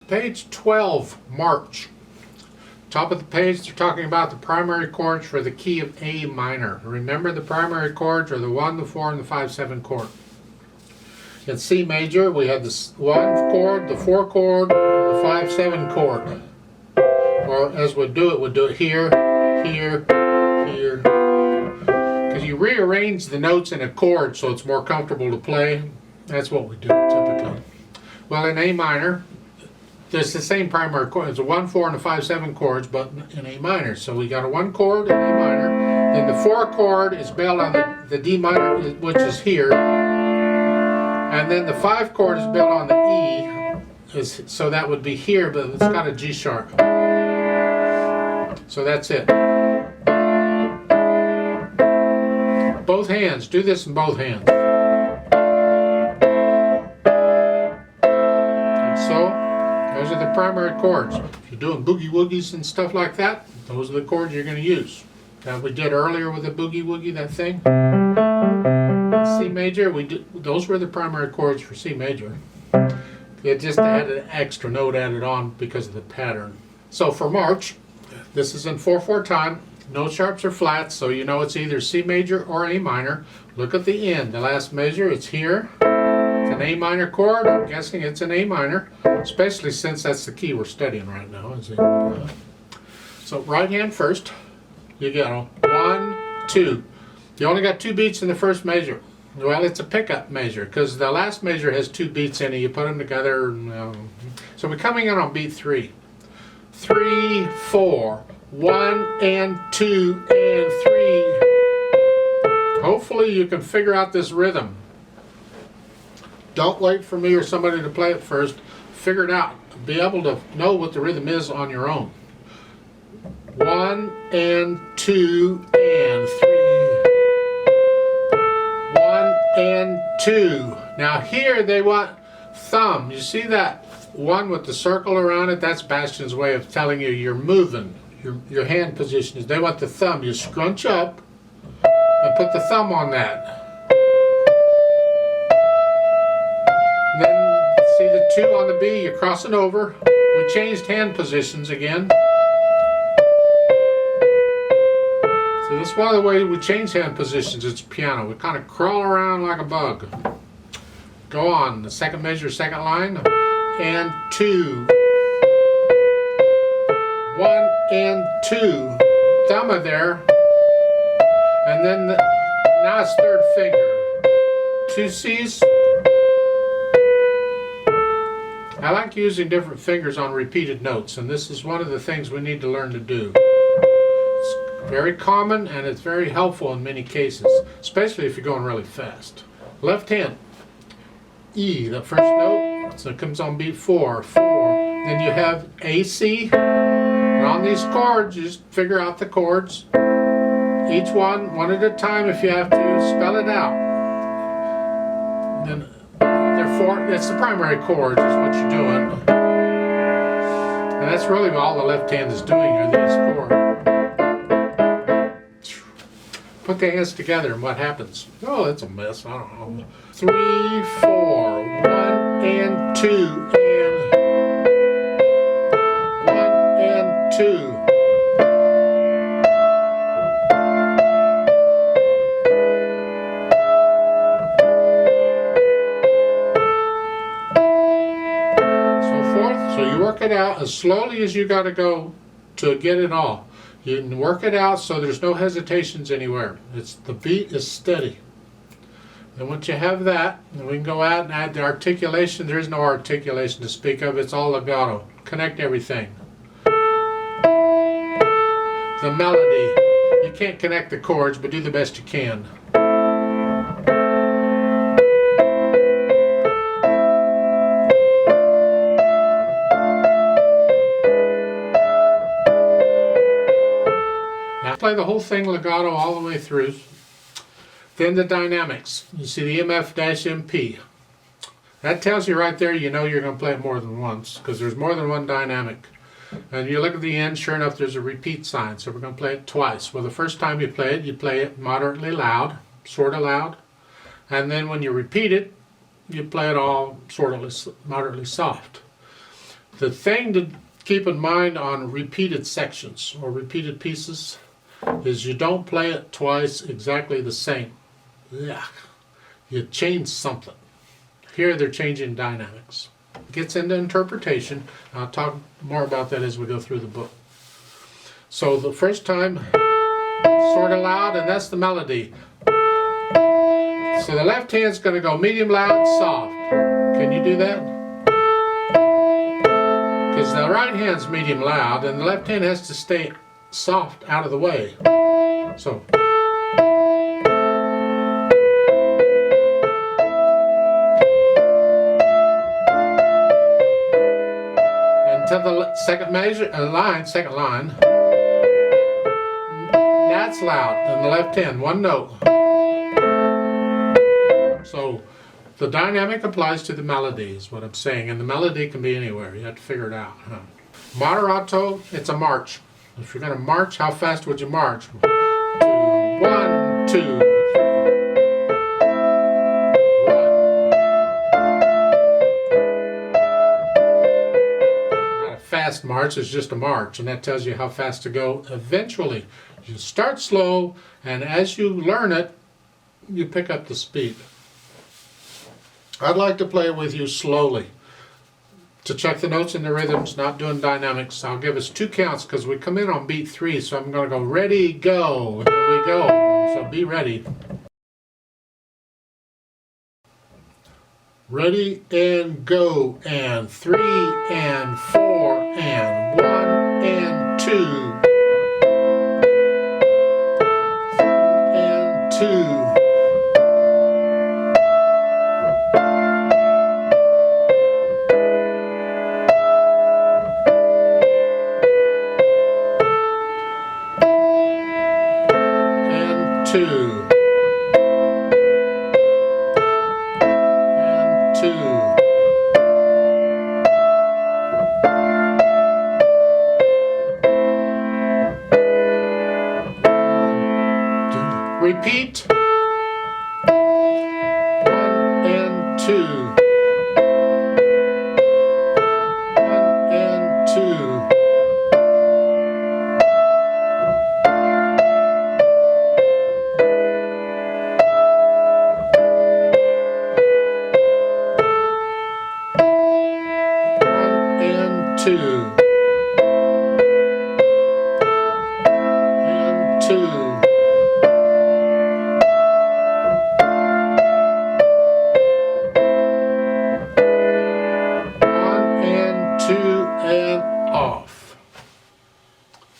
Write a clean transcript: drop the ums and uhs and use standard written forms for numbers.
Page 12, March. Top of the page, they're talking about the primary chords for the key of A minor. Remember, the primary chords are the 1, the 4, and the 5/7 chord. In C major, we have the 1 chord, the 4 chord, and the 5/7 chord. Or as we'd do it here, here, here. Because you rearrange the notes in a chord so it's more comfortable to play. That's what we do typically. Well, in A minor, there's the same primary chord. It's a 1, 4, and a 5/7 chords, but in A minor. So we got a 1 chord in A minor. Then the 4 chord is built on the D minor, which is here. And then the 5 chord is built on the E. So that would be here, but it's got a G sharp. So that's it. Both hands. Do this in both hands. And so, those are the primary chords. If you're doing boogie woogies and stuff like that, those are the chords you're going to use. That we did earlier with the boogie woogie, that thing. C major, those were the primary chords for C major. It just had an extra note added on because of the pattern. So for March, this is in 4/4 time. No sharps or flats, so you know it's either C major or A minor. Look at the end. The last measure, it's here. It's an A minor chord. I'm guessing it's an A minor, especially since that's the key we're studying right now. So right hand first. You get 1, 2. You only got 2 beats in the first measure. Well, it's a pickup measure because the last measure has 2 beats in it. You put them together. So we're coming in on beat 3. 3, 4. 1 and 2 and 3. Hopefully you can figure out this rhythm. Don't wait for me or somebody to play it first. Figure it out. Be able to know what the rhythm is on your own. 1 and 2 and 3. 1 and 2. Now here they want thumb. You see that one with the circle around it? That's Bastien's way of telling you you're moving. Your hand position is, they want the thumb. You scrunch up and put the thumb on that. And then see the 2 on the B, you cross it over. We changed hand positions again. So this is one of the ways we change hand positions. It's piano. We kind of crawl around like a bug. Go on, the second measure, second line. And 2. 1 and 2. Thumb are there. And then now it's third finger. 2 C's. I like using different fingers on repeated notes, and this is one of the things we need to learn to do. It's very common and it's very helpful in many cases, especially if you're going really fast. Left hand. E, the first note. So it comes on beat 4. 4. Then you have A, C. And on these chords, you just figure out the chords. Each one at a time if you have to. Spell it out. Then that's the primary chords is what you're doing. And that's really all the left hand is doing are these chords. Put the hands together and what happens? Oh, it's a mess. I don't know. 3, 4. 1 and 2 and 1 and 2. So you work it out as slowly as you got to go to get it all. You can work it out so there's no hesitations anywhere. The beat is steady. And once you have that, then we can go out and add the articulation. There is no articulation to speak of. It's all legato. Connect everything. The melody. You can't connect the chords, but do the best you can. Play the whole thing legato all the way through. Then the dynamics. You see the MF-MP. That tells you right there you know you're going to play it more than once because there's more than one dynamic. And you look at the end, sure enough there's a repeat sign, so we're going to play it twice. Well, the first time you play it moderately loud, sort of loud. And then when you repeat it, you play it all sort of moderately soft. The thing to keep in mind on repeated sections or repeated pieces is you don't play it twice exactly the same. Yeah, you change something. Here they're changing dynamics. It gets into interpretation. I'll talk more about that as we go through the book. So the first time, sort of loud, and that's the melody. So the left hand's going to go medium loud, soft. Can you do that? Because the right hand's medium loud, and the left hand has to stay soft out of the way. So. And to the second line, that's loud in the left hand, one note. So the dynamic applies to the melody is what I'm saying, and the melody can be anywhere. You have to figure it out. Moderato, it's a march. If you're going to march, how fast would you march? 1, 2, 3. Not a fast march, it's just a march, and that tells you how fast to go eventually. You start slow, and as you learn it, you pick up the speed. I'd like to play with you slowly to check the notes and the rhythms, not doing dynamics. I'll give us 2 counts because we come in on beat 3, so I'm going to go ready, go, and there we go. So be ready. Ready and go, and 3 and 4 and 1 and 2 and 2. Two and 2 repeat 1 and 2 1 and 2 2